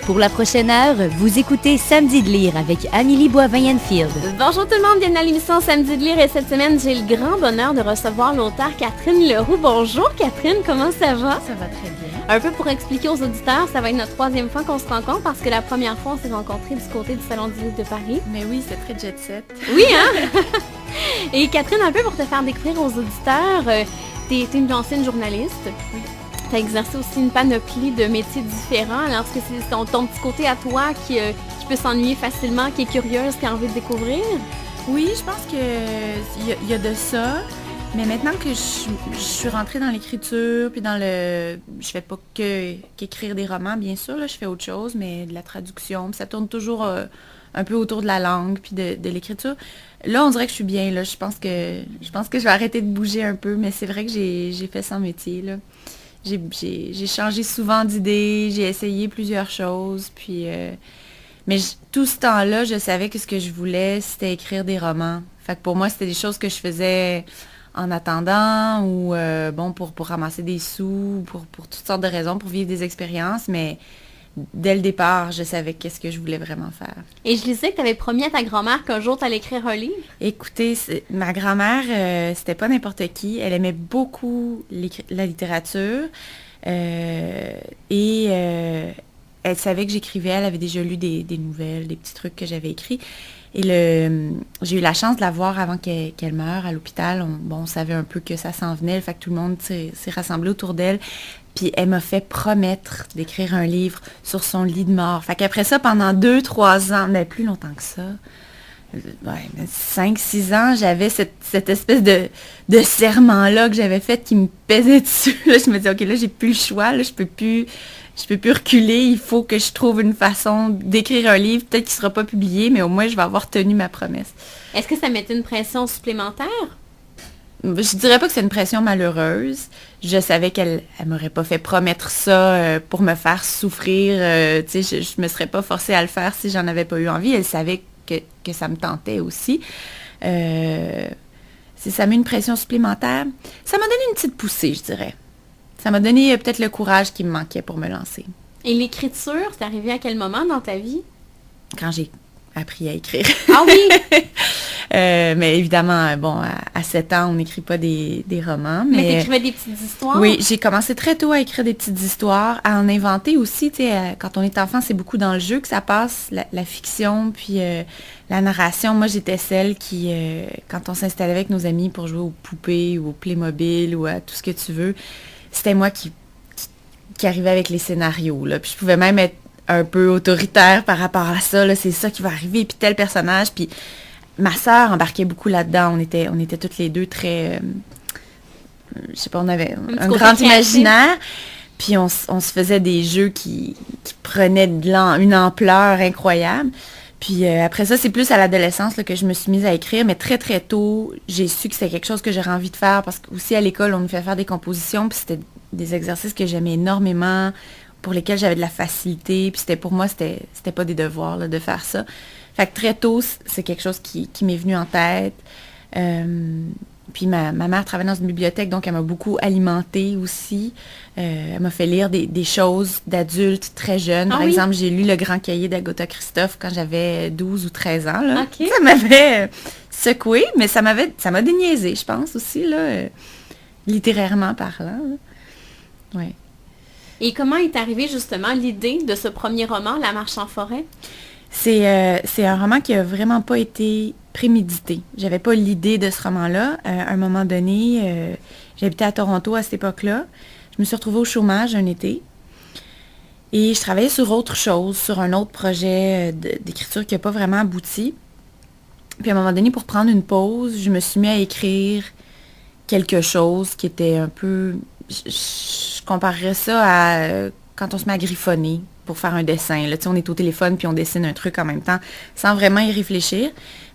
Pour la prochaine heure, vous écoutez Samedi de lire avec Amélie Boivin-Enfield. Bonjour tout le monde, bienvenue à l'émission Samedi de lire et cette semaine, j'ai le grand bonheur de recevoir l'auteure Catherine Leroux. Bonjour Catherine, comment ça va? Ça va très bien. Un peu pour expliquer aux auditeurs, ça va être notre 3e fois qu'on se rencontre parce que la première fois, on s'est rencontrés du côté du Salon du livre de Paris. Mais oui, c'est très jet set. Oui, hein? Et Catherine, un peu pour te faire découvrir aux auditeurs, t'es une ancienne journaliste. Oui. Tu as exercé aussi une panoplie de métiers différents. Alors, est-ce que c'est ton petit côté à toi qui peut s'ennuyer facilement, qui est curieuse, qui a envie de découvrir? Oui, je pense qu'il y a de ça. Mais maintenant que je suis rentrée dans l'écriture, puis dans le... Je fais pas qu'écrire des romans, bien sûr, là, je fais autre chose, mais de la traduction. Puis ça tourne toujours un peu autour de la langue, puis de l'écriture. Là, on dirait que je suis bien, là. Je pense que je vais arrêter de bouger un peu, mais c'est vrai que j'ai fait 100 métiers, là. J'ai changé souvent d'idées, j'ai essayé plusieurs choses, puis... mais tout ce temps-là, je savais que ce que je voulais, c'était écrire des romans. Fait que pour moi, c'était des choses que je faisais en attendant ou pour ramasser des sous, pour toutes sortes de raisons, pour vivre des expériences, mais dès le départ, je savais qu'est-ce que je voulais vraiment faire. Et je lisais que tu avais promis à ta grand-mère qu'un jour tu allais écrire un livre. Écoutez, ma grand-mère, c'était pas n'importe qui. Elle aimait beaucoup la littérature et elle savait que j'écrivais. Elle avait déjà lu des nouvelles, des petits trucs que j'avais écrits. Et j'ai eu la chance de la voir avant qu'elle meure à l'hôpital. On savait un peu que ça s'en venait. Fait que tout le monde s'est rassemblé autour d'elle. Puis elle m'a fait promettre d'écrire un livre sur son lit de mort. Fait qu'après ça, pendant 2-3 ans, mais plus longtemps que ça, 5-6 ans, j'avais cette espèce de serment-là que j'avais fait qui me pesait dessus. Là, je me disais, OK, là, j'ai plus le choix. Là, je peux plus reculer. Il faut que je trouve une façon d'écrire un livre. Peut-être qu'il ne sera pas publié, mais au moins, je vais avoir tenu ma promesse. Est-ce que ça mettait une pression supplémentaire? Je dirais pas que c'est une pression malheureuse. Je savais qu'elle m'aurait pas fait promettre ça pour me faire souffrir. Je me serais pas forcée à le faire si j'en avais pas eu envie. Elle savait que ça me tentait aussi. Si ça met une pression supplémentaire, ça m'a donné une petite poussée, je dirais. Ça m'a donné peut-être le courage qui me manquait pour me lancer. Et l'écriture, c'est arrivé à quel moment dans ta vie? Quand j'ai appris à écrire. Ah oui? Mais évidemment, à 7 ans, on n'écrit pas des romans. Mais t'écrivais des petites histoires? Oui, j'ai commencé très tôt à écrire des petites histoires, à en inventer aussi. Quand on est enfant, c'est beaucoup dans le jeu que ça passe, la fiction, puis la narration. Moi, j'étais celle qui, quand on s'installait avec nos amis pour jouer aux poupées ou au Playmobil ou à tout ce que tu veux, c'était moi qui arrivait avec les scénarios. Là. Puis je pouvais même être un peu autoritaire par rapport à ça. Là, c'est ça qui va arriver, puis tel personnage. Puis ma sœur embarquait beaucoup là-dedans. On était toutes les deux très... je sais pas, on avait un grand imaginaire. Puis on se faisait des jeux qui prenaient une ampleur incroyable. Puis après ça, c'est plus à l'adolescence là, que je me suis mise à écrire. Mais très, très tôt, j'ai su que c'était quelque chose que j'aurais envie de faire. Parce qu'aussi à l'école, on nous fait faire des compositions. Puis c'était des exercices que j'aimais énormément, pour lesquels j'avais de la facilité. Puis pour moi, c'était pas des devoirs là, de faire ça. Fait que très tôt, c'est quelque chose qui m'est venu en tête. Puis ma mère travaillait dans une bibliothèque, donc elle m'a beaucoup alimentée aussi. Elle m'a fait lire des choses d'adultes très jeunes. Par exemple, j'ai lu Le Grand Cahier d'Agatha Christophe quand j'avais 12 ou 13 ans. Là. Okay. Ça m'avait secoué, mais ça m'a déniaisé, je pense aussi, là, littérairement parlant. Ouais. Et comment est arrivée justement l'idée de ce premier roman, La Marche en forêt? C'est un roman qui a vraiment pas été prémédité. J'avais pas l'idée de ce roman-là. À un moment donné, j'habitais à Toronto à cette époque-là. Je me suis retrouvée au chômage un été. Et je travaillais sur autre chose, sur un autre projet d'écriture qui n'a pas vraiment abouti. Puis à un moment donné, pour prendre une pause, je me suis mis à écrire quelque chose qui était un peu... Je comparerais ça à quand on se met à griffonner pour faire un dessin. Là, on est au téléphone puis on dessine un truc en même temps sans vraiment y réfléchir.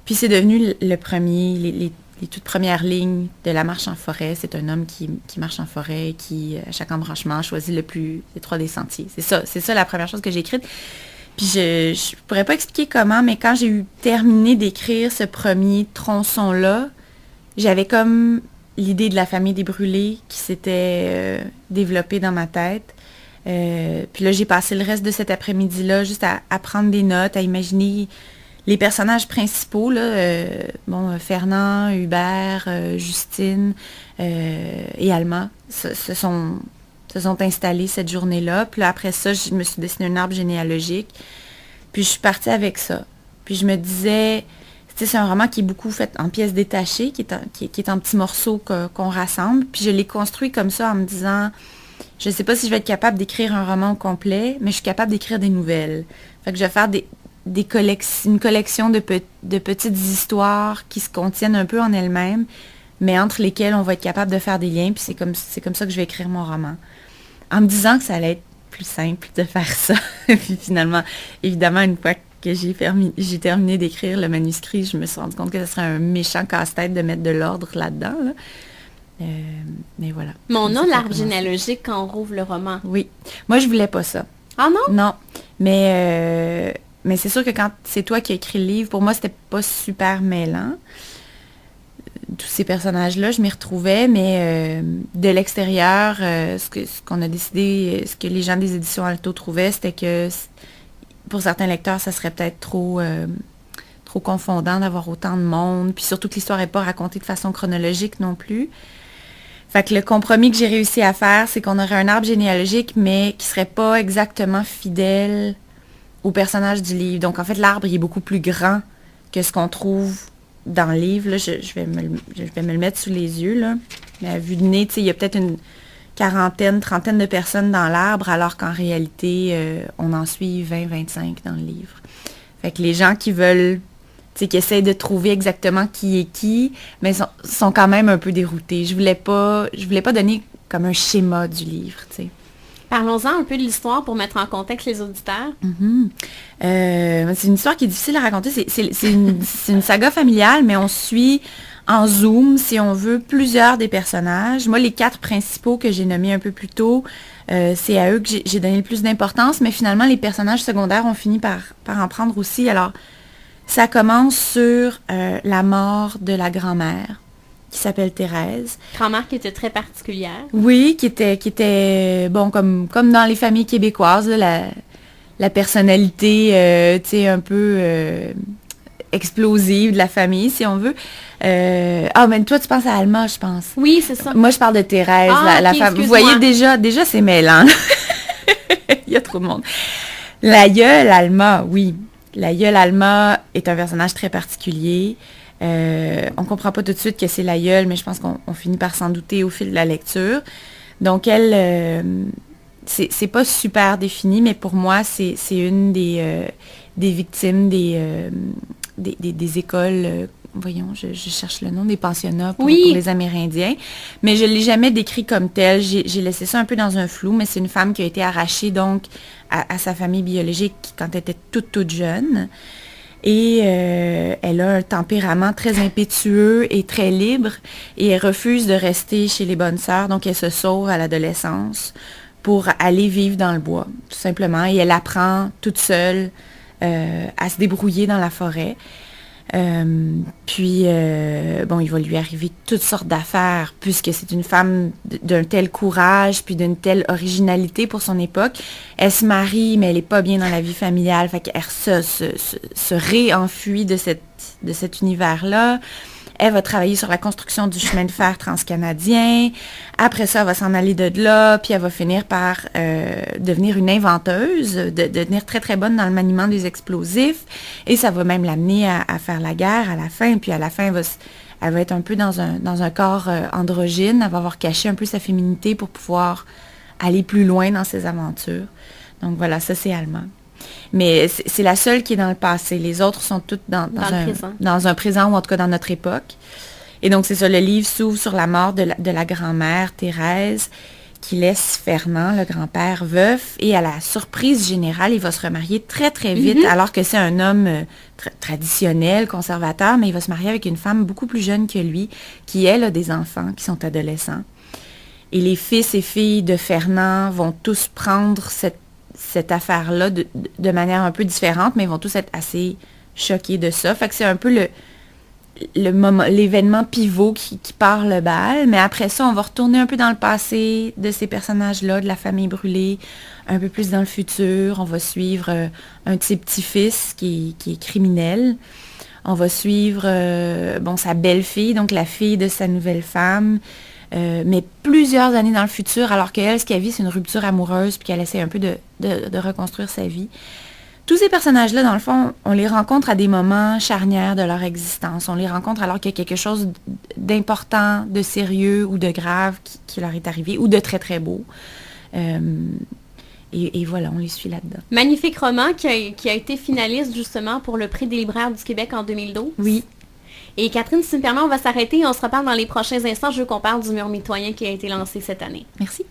Puis c'est devenu les toutes premières lignes de La Marche en forêt. C'est un homme qui marche en forêt, qui, à chaque embranchement, choisit l'étroit des sentiers. C'est ça la première chose que j'ai écrite. Puis je pourrais pas expliquer comment, mais quand j'ai eu terminé d'écrire ce premier tronçon-là, j'avais comme l'idée de la famille des brûlés qui s'était développée dans ma tête. Puis là, j'ai passé le reste de cet après-midi-là juste à prendre des notes, à imaginer les personnages principaux, là, Fernand, Hubert, Justine et Alma se sont installés cette journée-là. Puis là, après ça, je me suis dessiné un arbre généalogique. Puis je suis partie avec ça. Puis je me disais, c'est un roman qui est beaucoup fait en pièces détachées, qui est en petits morceaux qu'on rassemble. Puis je l'ai construit comme ça en me disant, je ne sais pas si je vais être capable d'écrire un roman au complet, mais je suis capable d'écrire des nouvelles. Fait que je vais faire une collection de petites histoires qui se contiennent un peu en elles-mêmes, mais entre lesquelles on va être capable de faire des liens. Puis c'est comme ça que je vais écrire mon roman. En me disant que ça allait être plus simple de faire ça. Puis finalement, évidemment, une fois que j'ai terminé d'écrire le manuscrit, je me suis rendu compte que ce serait un méchant casse-tête de mettre de l'ordre là-dedans. Là. Mais voilà. Mais on a l'arbre généalogique quand on rouvre le roman. Oui. Moi, je voulais pas ça. Ah non? Non. Mais c'est sûr que quand c'est toi qui as écrit le livre, pour moi, c'était pas super mêlant. Tous ces personnages-là, je m'y retrouvais, mais de l'extérieur, ce qu'on a décidé, ce que les gens des éditions Alto trouvaient, c'était que pour certains lecteurs, ça serait peut-être trop confondant d'avoir autant de monde, puis surtout que l'histoire n'est pas racontée de façon chronologique non plus. Fait que le compromis que j'ai réussi à faire, c'est qu'on aurait un arbre généalogique, mais qui serait pas exactement fidèle au personnage du livre. Donc en fait, l'arbre, il est beaucoup plus grand que ce qu'on trouve dans le livre. Là, je vais me le mettre sous les yeux, là. Mais à vue de nez, il y a peut-être une trentaine de personnes dans l'arbre, alors qu'en réalité, on en suit 20-25 dans le livre. Fait que les gens qui veulent, qui essayent de trouver exactement qui est qui, mais sont quand même un peu déroutés. Je voulais pas donner comme un schéma du livre, tu sais. Parlons-en un peu de l'histoire pour mettre en contexte les auditeurs. C'est une histoire qui est difficile à raconter. C'est une saga familiale, mais on suit en zoom, si on veut, plusieurs des personnages. Moi, les 4 principaux que j'ai nommés un peu plus tôt, c'est à eux que j'ai donné le plus d'importance, mais finalement, les personnages secondaires ont fini par en prendre aussi. Alors, ça commence sur la mort de la grand-mère, qui s'appelle Thérèse. Grand-mère qui était très particulière. Oui, qui était bon, comme dans les familles québécoises, là, la personnalité, un peu explosive de la famille, si on veut. Mais toi, tu penses à Alma, je pense. Oui, c'est ça. Moi, je parle de Thérèse, la femme. Vous voyez, déjà c'est mêlant. Il y a trop de monde. L'aïeul Alma, oui. L'aïeul Alma est un personnage très particulier. On comprend pas tout de suite que c'est l'aïeul, mais je pense qu'on finit par s'en douter au fil de la lecture. Donc, elle, c'est pas super défini, mais pour moi, c'est une des victimes des écoles, voyons, je cherche le nom, des pensionnats pour les Amérindiens. Mais je l'ai jamais décrit comme telle. J'ai laissé ça un peu dans un flou, mais c'est une femme qui a été arrachée, donc, à sa famille biologique quand elle était toute jeune. Et elle a un tempérament très impétueux et très libre, et elle refuse de rester chez les bonnes sœurs, donc elle se sauve à l'adolescence pour aller vivre dans le bois, tout simplement, et elle apprend toute seule à se débrouiller dans la forêt. Il va lui arriver toutes sortes d'affaires, puisque c'est une femme d'un tel courage, puis d'une telle originalité pour son époque. Elle se marie, mais elle n'est pas bien dans la vie familiale, fait qu'elle se réenfuit de cet univers-là. Elle va travailler sur la construction du chemin de fer transcanadien. Après ça, elle va s'en aller de là, puis elle va finir par devenir une inventeuse, de devenir très, très bonne dans le maniement des explosifs. Et ça va même l'amener à faire la guerre à la fin. Puis à la fin, elle va être un peu dans un corps androgyne. Elle va avoir caché un peu sa féminité pour pouvoir aller plus loin dans ses aventures. Donc voilà, ça c'est Alma. Mais c'est la seule qui est dans le passé. Les autres sont toutes dans un présent, ou en tout cas dans notre époque. Et donc, c'est ça, le livre s'ouvre sur la mort de la grand-mère, Thérèse, qui laisse Fernand, le grand-père, veuf. Et à la surprise générale, il va se remarier très, très vite, alors que c'est un homme traditionnel, conservateur, mais il va se marier avec une femme beaucoup plus jeune que lui, qui, elle, a des enfants qui sont adolescents. Et les fils et filles de Fernand vont tous prendre cette affaire-là de manière un peu différente, mais ils vont tous être assez choqués de ça. Fait que c'est un peu l'événement pivot qui part le bal. Mais après ça, on va retourner un peu dans le passé de ces personnages-là, de la famille brûlée, un peu plus dans le futur. On va suivre un de ses petits-fils qui est criminel. On va suivre sa belle-fille, donc la fille de sa nouvelle femme, mais plusieurs années dans le futur, alors qu'elle, ce qu'elle vit, c'est une rupture amoureuse, puis qu'elle essaie un peu de reconstruire sa vie. Tous ces personnages-là, dans le fond, on les rencontre à des moments charnières de leur existence. On les rencontre alors qu'il y a quelque chose d'important, de sérieux ou de grave qui leur est arrivé, ou de très, très beau. Et voilà, on les suit là-dedans. Magnifique roman qui a été finaliste justement pour le prix des libraires du Québec en 2012. Oui. Et Catherine, si tu me permets, on va s'arrêter et on se reparle dans les prochains instants. Je veux qu'on parle du mur mitoyen qui a été lancé cette année. Merci.